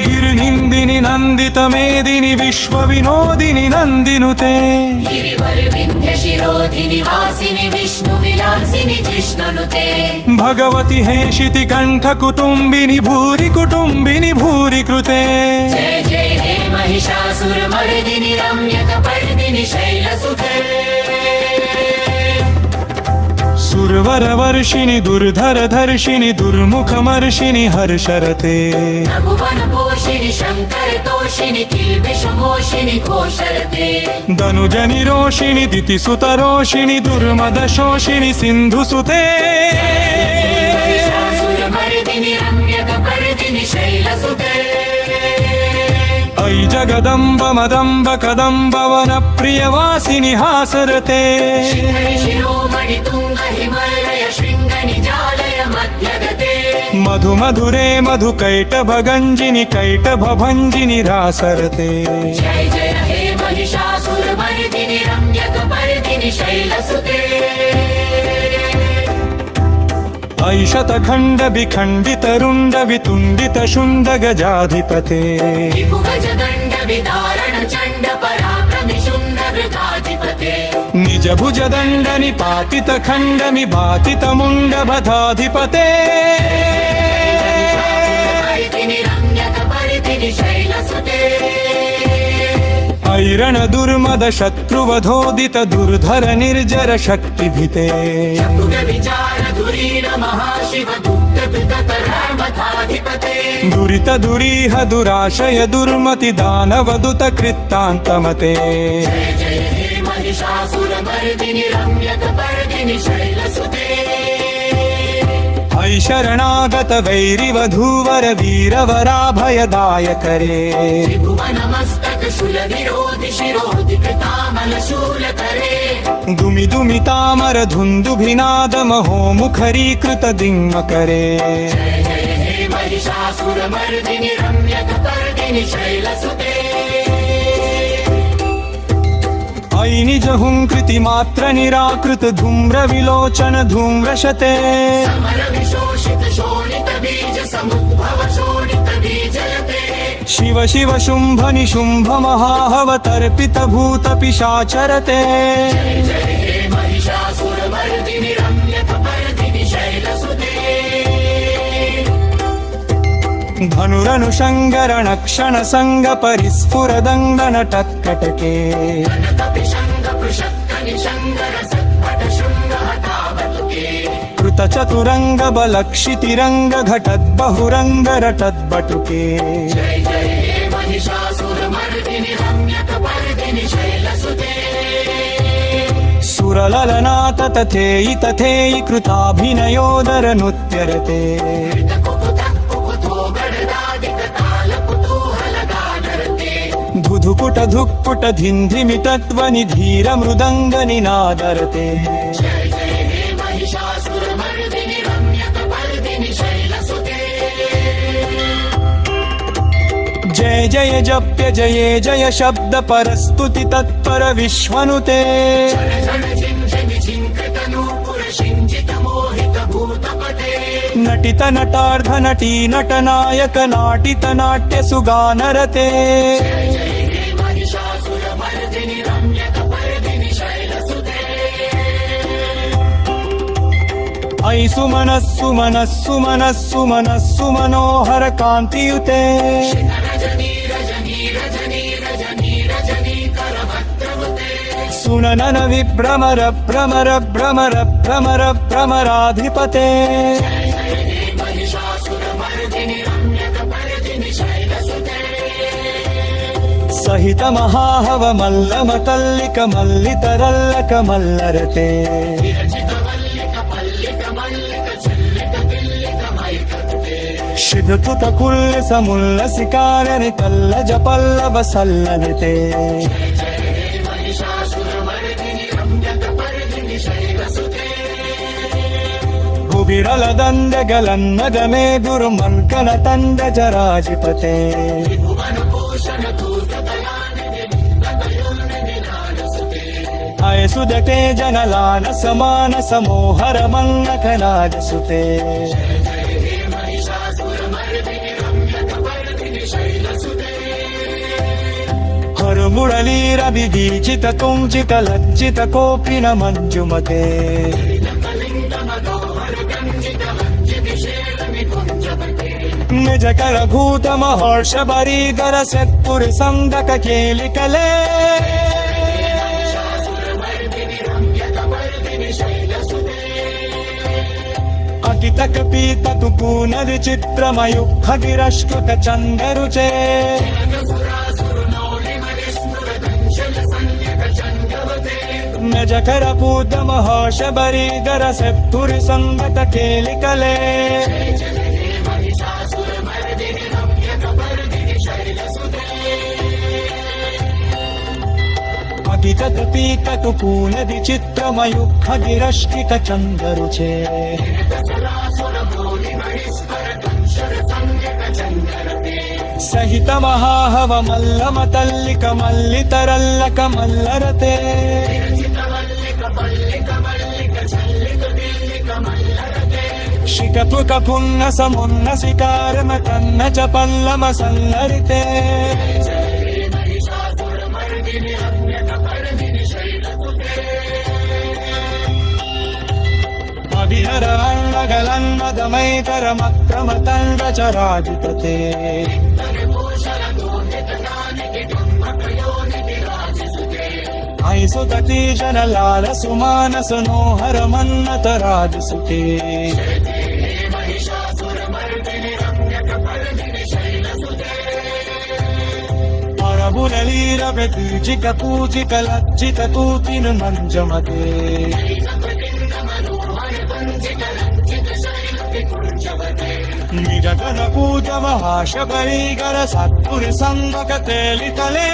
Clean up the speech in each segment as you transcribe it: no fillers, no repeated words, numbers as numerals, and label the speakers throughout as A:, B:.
A: गिरिनिन्दिनि नन्दित मेदिनि विश्व विनोदिनि नन्दिनुते
B: शिरोधिनि वासिनि विष्णु विलासिनि जिष्णुनुते
A: भगवति हेशिति कंठ कुटुम्बिनि भूरि कृते
B: जय जय हे महिषासुरमर्दिनि रम्यकपर्दिनि शैलसुते
A: सुरवरवर्षिणि दुर्धरधर्षिणि दुर्मुखमर्षिणि हर्षरते
B: नभुवनपोषिणि शङ्करतोषिणि किल्बिषमोषिणि घोषरते
A: धनुजनिरोषिणि दितिसुतरोषिणि दुर्मदशोषिणि सिन्धुसुते
B: महिषासुरमर्दिनि रम्यकपर्दिनि शैलसुते
A: ऐ जगदम्ब मदम्ब कदम्ब वनप्रियवासिनि हासरते
B: शिरोमणि तुङ्ग हिमालय शृङ्ग निजालय मध्यगते
A: मधु मधुरे मधु कैटभगञ्जिनि कैटभभञ्जिनि रासरते
B: जय जय हे महिषासुरमर्दिनि रम्यकपर्दिनि शैलसुते
A: ऐ शतखण्ड विखण्डित रुण्ड वितुण्डित शुण्ड गजाधिपते
B: विपुगजदण्ड विदारण चण्ड पराक्रमि शुण्ड वृताधिपते
A: निज भुज दण्ड निपातित खण्ड निपातित मुण्ड बधाधिपते
B: रम्यकपर्दिनि शैलसुते
A: ऐरण दुर्मद शत्रुवधोदित दुर्धर निर्जर शक्तिभिते दुरित दुरीह दुराशय दुर्मति दानवदुत कृत्तान्तमते
B: जय जय हे महिषासुरमर्दिनि रम्यकपर्दिनि शैलसुते
A: ऐ शरणागत वैरिवधूवर वीरवराभयदायकरे
B: त्रिभुवनमस्तक शूलविरोधि शिरोधि कृतामल शूलकरे
A: दुमि दुमि तामर धुन्दुभिनाद महो मुखरीकृत दिङ्मकरे
B: जय जय हे महिषासुरमर्दिनि रम्यकपर्दिनि शैलसुते
A: ऐ निज हुङ्कृति मात्र निराकृत धूम्र विलोचन धूम्रशते
B: समर विशोषित शोणित बीज समुद्भव शोणित बीजयते
A: शिव शिव शुम्भ निशुम्भ महाहव तर्पित भूत पिशाचरते
B: जय जय हे महिषासुरमर्दिनि रम्यकपर्दिनि शैलसुते
A: धनुरनुषङ्गरण क्षण सङ्ग परिस्फुर दङ्गन टत्कटके कृत चतुरङ्ग बलक्षितिरङ्ग घटद् बहुरङ्ग रटद् बटुके
B: जय जय हे महिषासुरमर्दिनि रम्यकपर्दिनि शैलसुते
A: सुरललनाथ तथेयि तथेयि कृताभिनयोदर नृत्यरते धुधुकुट धुक्कुट धिन्धिमि तत्त्वनि धीर मृदङ्ग निनादरते
B: जय जय हे महिषासुरमर्दिनि रम्यकपर्दिनि शैलसुते
A: जय जय जप्य जये जय शब्द परस्तुति तत्पर विश्वनुते नटित नटार्ध नटी नटनायक नाटित नाट्य सुगानरते ऐ सुमनस्सु मनस्सु मनस्सु मनस्सु मनोहर कान्तियुते सुननन विभ्रमर भ्रमर भ्रमर भ्रमर भ्रमराधिपते सहित महाहव मल्ल मतल्लिक मल्लितरल्लक मल्लरते शिधतुत कुल्ल समुल्लसिकारनि तल्लज पल्लव सल्लनिते विरल दंड गलन्न गमे दुर्मंकन तंड जराजिपते सुदते जनलान समान समोहर मङ्गकनाद सुते हरमुरलीरभिदीचित तुञ्चित लज्जित कोऽपि न मञ्जुमते निजकरभूत महर्ष बरीगर सत्पुर संदक केलिकले अकितक पीततु पूनविचित्रमयुग्धगिरश्कृत चन्दरुचे निजकरभूत महर्ष बरीगर सत्पुर संदक केलिकले अकितक पीततु पूनविचित्रमयुग्धगिरश्कृत चन्दरुचे सहित महाहव मल्लम तल्लिक मल्लितरल्लक मल्लरते शिखतुक पुन्न समुन्न सिकारम तन्न च पल्लम सल्लरिते अभिहर अन्नगलन्मदमैतरमक्रमतण्ड च राजितते ऐसुतती जनलाल सुमानस नोहर मन्नत राजसुते परबुरलीरवतीजिक पूजिक लज्जित तूतिन मञ्जमते निजगन पूज महाश बरीगर सत्पुर संगक तेलितले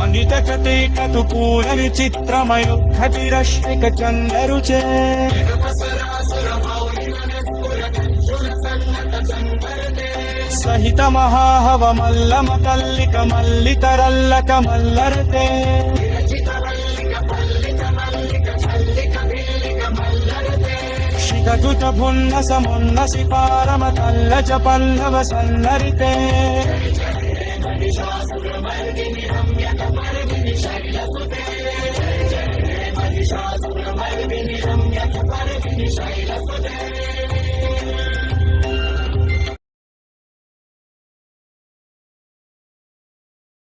A: अनितकते कतु पूर विचित्रमयुग्धगिरश्रिक चन्दरुचे सहित महाहव मल्लम तल्लिक मल्लितरल्लक मल्लरते शिखतुत पुन्न समुन्न सिपारम तल्ल च पल्लव सन्नरिते महिषासुरमर्दिनि रम्यकपर्दिनि शैलसुते